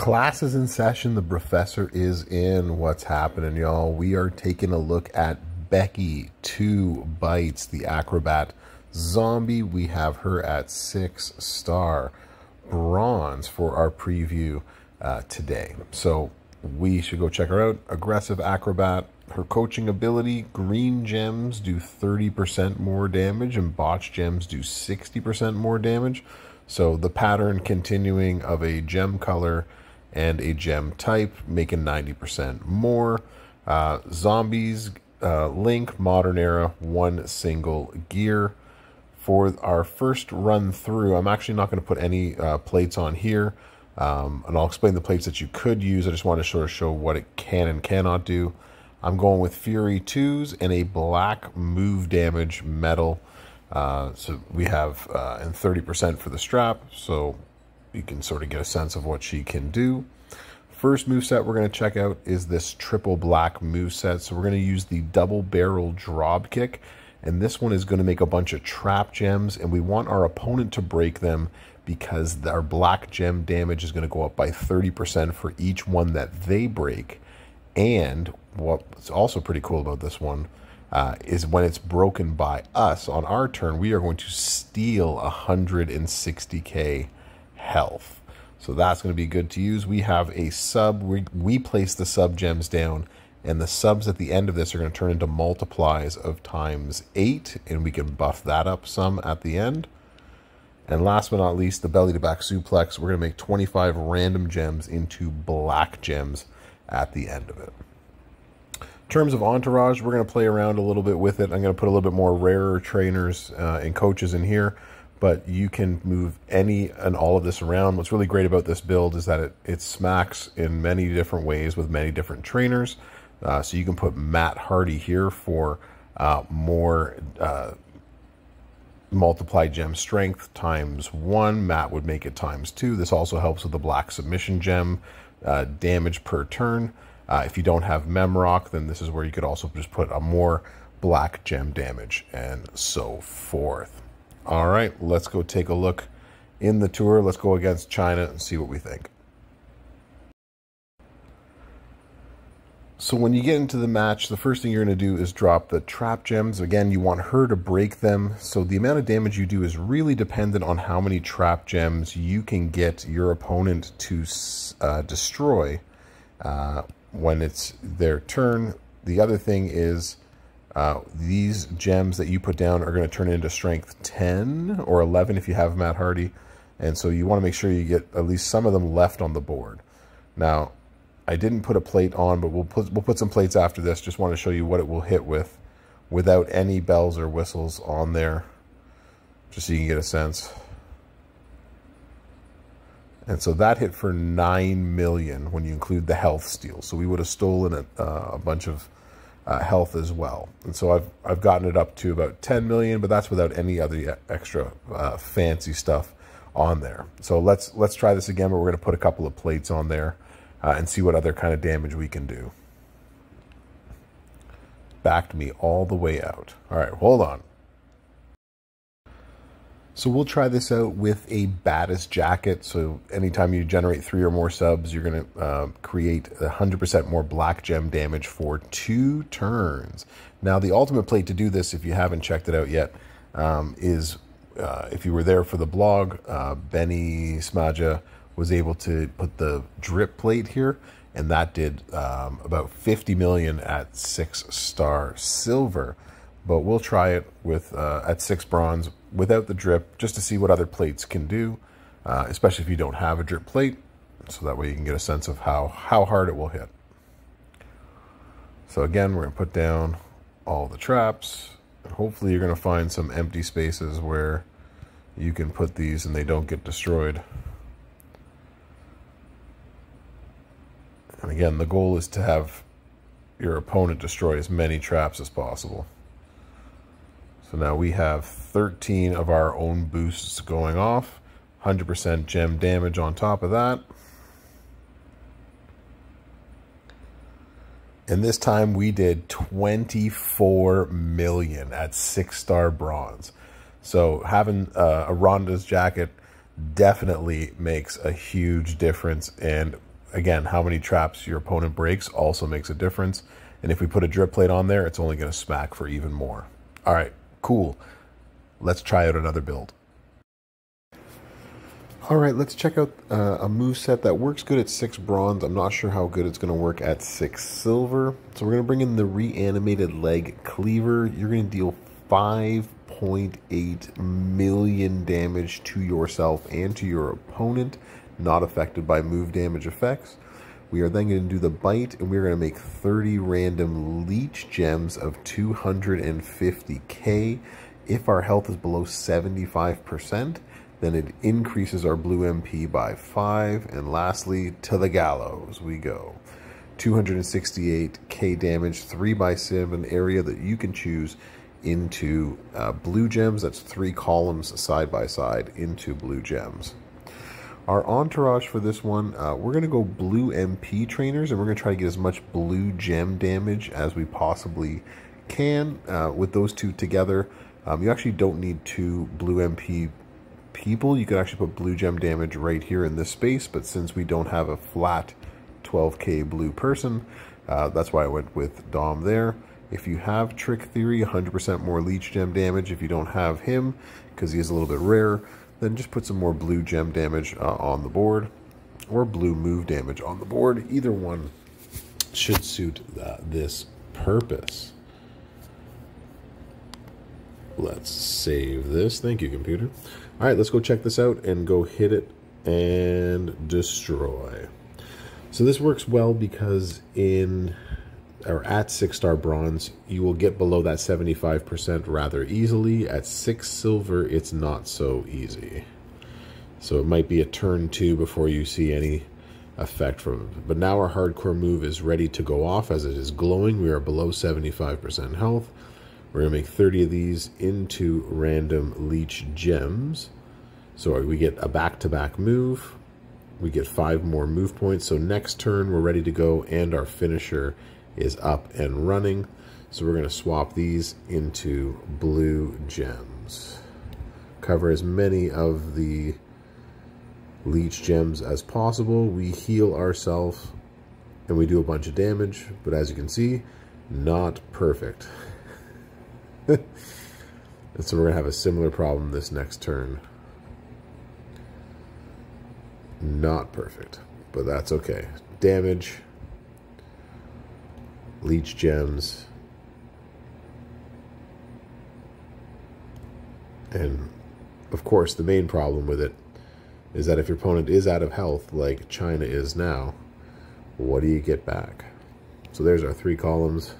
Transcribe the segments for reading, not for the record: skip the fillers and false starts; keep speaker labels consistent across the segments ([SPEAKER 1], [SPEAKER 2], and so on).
[SPEAKER 1] Class is in session. The Brofessor is in. What's happening, y'all? We are taking a look at Becky, 2 bites, the acrobat zombie. We have her at 6-star bronze for our preview today. So we should go check her out. Aggressive acrobat. Her coaching ability, green gems do 30% more damage and botch gems do 60% more damage. So the pattern continuing of a gem color and a gem type, making 90% more. Zombies, Link, Modern Era, 1 single gear. For our first run through, I'm actually not going to put any plates on here. And I'll explain the plates that you could use. I just want to sort of show what it can and cannot do. I'm going with Fury 2s and a black move damage metal. So we have and 30% for the strap, so you can sort of get a sense of what she can do. First moveset we're going to check out is this triple black moveset. So we're going to use the double barrel drop kick, and this one is going to make a bunch of trap gems, and we want our opponent to break them because our black gem damage is going to go up by 30% for each one that they break. And what's also pretty cool about this one is when it's broken by us on our turn, we are going to steal 160k health. So that's going to be good to use. We have a sub. We place the sub gems down, and the subs at the end of this are going to turn into multiplies of ×8, and we can buff that up some at the end. And last but not least, the belly to back suplex. We're going to make 25 random gems into black gems at the end of it. In terms of entourage, we're going to play around a little bit with it. I'm going to put a little bit more rarer trainers and coaches in here, but you can move any and all of this around. What's really great about this build is that it smacks in many different ways with many different trainers. So you can put Matt Hardy here for more multiply gem strength ×1. Matt would make it ×2. This also helps with the black submission gem damage per turn. If you don't have Memrock, then this is where you could also just put a more black gem damage and so forth. All right, let's go take a look in the tour. Let's go against China and see what we think. So when you get into the match, the first thing you're going to do is drop the trap gems. Again, you want her to break them. So the amount of damage you do is really dependent on how many trap gems you can get your opponent to destroy when it's their turn. The other thing is these gems that you put down are going to turn into strength 10 or 11 if you have Matt Hardy. And so you want to make sure you get at least some of them left on the board. Now, I didn't put a plate on, but we'll put some plates after this. Just want to show you what it will hit with without any bells or whistles on there, just so you can get a sense. And so that hit for 9 million when you include the health steal. So we would have stolen a bunch of health as well. And so I've gotten it up to about 10 million, but that's without any other extra fancy stuff on there. So let's try this again, but we're going to put a couple of plates on there and see what other kind of damage we can do. Backed me all the way out. All right, hold on. So we'll try this out with a baddest jacket. So anytime you generate 3 or more subs, you're going to create 100% more black gem damage for 2 turns. Now, the ultimate plate to do this, if you haven't checked it out yet, is if you were there for the blog, Benny Smaja was able to put the drip plate here, and that did about 50 million at 6-star silver. But we'll try it with at 6 bronze without the drip, just to see what other plates can do, especially if you don't have a drip plate, so that way you can get a sense of how hard it will hit. So again, we're going to put down all the traps, and hopefully you're going to find some empty spaces where you can put these and they don't get destroyed. And again, the goal is to have your opponent destroy as many traps as possible. So now we have 13 of our own boosts going off, 100% gem damage on top of that. And this time we did 24 million at 6-star bronze. So having a Ronda's jacket definitely makes a huge difference. And again, how many traps your opponent breaks also makes a difference. And if we put a drip plate on there, it's only going to smack for even more. All right, cool. Let's try out another build. All right, let's check out a moveset that works good at 6 bronze. I'm not sure how good it's going to work at 6 silver. So we're going to bring in the reanimated leg cleaver. You're going to deal 5.8 million damage to yourself and to your opponent, not affected by move damage effects. We are then going to do the bite, and we're going to make 30 random leech gems of 250k. If our health is below 75%, then it increases our blue MP by 5. And lastly, to the gallows we go. 268k damage, 3x7 area that you can choose into blue gems. That's 3 columns side by side into blue gems. Our entourage for this one, we're going to go blue MP trainers, and we're going to try to get as much blue gem damage as we possibly can with those two together. You actually don't need 2 blue MP people. You could actually put blue gem damage right here in this space, but since we don't have a flat 12k blue person, that's why I went with Dom there. If you have Trick Theory, 100% more leech gem damage. If you don't have him, because he is a little bit rare, then just put some more blue gem damage on the board, or blue move damage on the board. Either one should suit this purpose. Let's save this. Thank you, computer. All right, let's go check this out and go hit it and destroy. So this works well because at 6-star bronze, you will get below that 75% rather easily. At 6 silver, it's not so easy. So it might be a turn 2 before you see any effect from it. But now our hardcore move is ready to go off as it is glowing. We are below 75% health. We're going to make 30 of these into random leech gems. So we get a back-to-back move. We get 5 more move points. So next turn, we're ready to go, and our finisher is up and running. So we're going to swap these into blue gems. Cover as many of the leech gems as possible. We heal ourselves, and we do a bunch of damage. But as you can see, not perfect. And so we're going to have a similar problem this next turn. Not perfect, but that's okay. Damage, leech gems, and of course the main problem with it is that if your opponent is out of health, like China is now, what do you get back? So there's our 3 columns.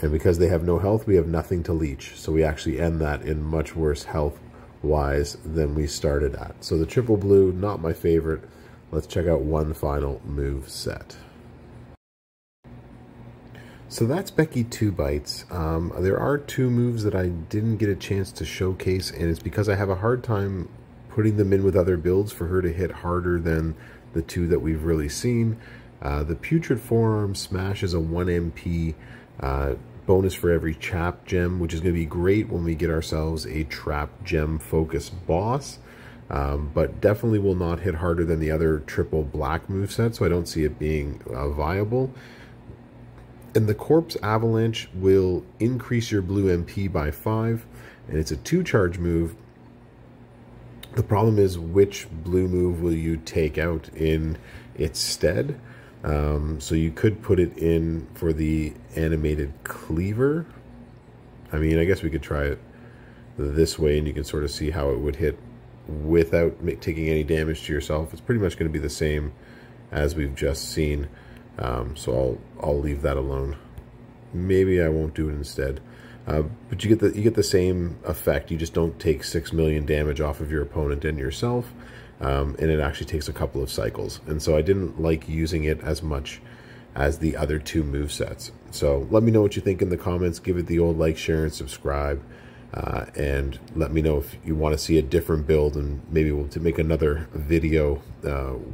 [SPEAKER 1] And because they have no health, we have nothing to leech. So we actually end that in much worse health-wise than we started at. So the triple blue, not my favorite. Let's check out one final move set. So that's Becky 2 bites. There are 2 moves that I didn't get a chance to showcase, and it's because I have a hard time putting them in with other builds for her to hit harder than the 2 that we've really seen. The Putrid Forearm Smash is a 1 MP bonus for every trap gem, which is going to be great when we get ourselves a trap gem focused boss, but definitely will not hit harder than the other triple black moveset, so I don't see it being viable. And the Corpse Avalanche will increase your blue MP by 5, and it's a 2-charge move. The problem is, which blue move will you take out in its stead? So you could put it in for the animated cleaver. I mean, I guess we could try it this way, and you can sort of see how it would hit without taking any damage to yourself. It's pretty much going to be the same as we've just seen. So I'll leave that alone. Maybe I won't do it instead. But you get the same effect. You just don't take 6 million damage off of your opponent and yourself. And it actually takes a couple of cycles. And so I didn't like using it as much as the other 2 movesets. So let me know what you think in the comments. Give it the old like, share, and subscribe. And let me know if you want to see a different build, and maybe we'll make another video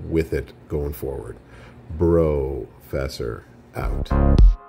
[SPEAKER 1] with it going forward. Brofessor out.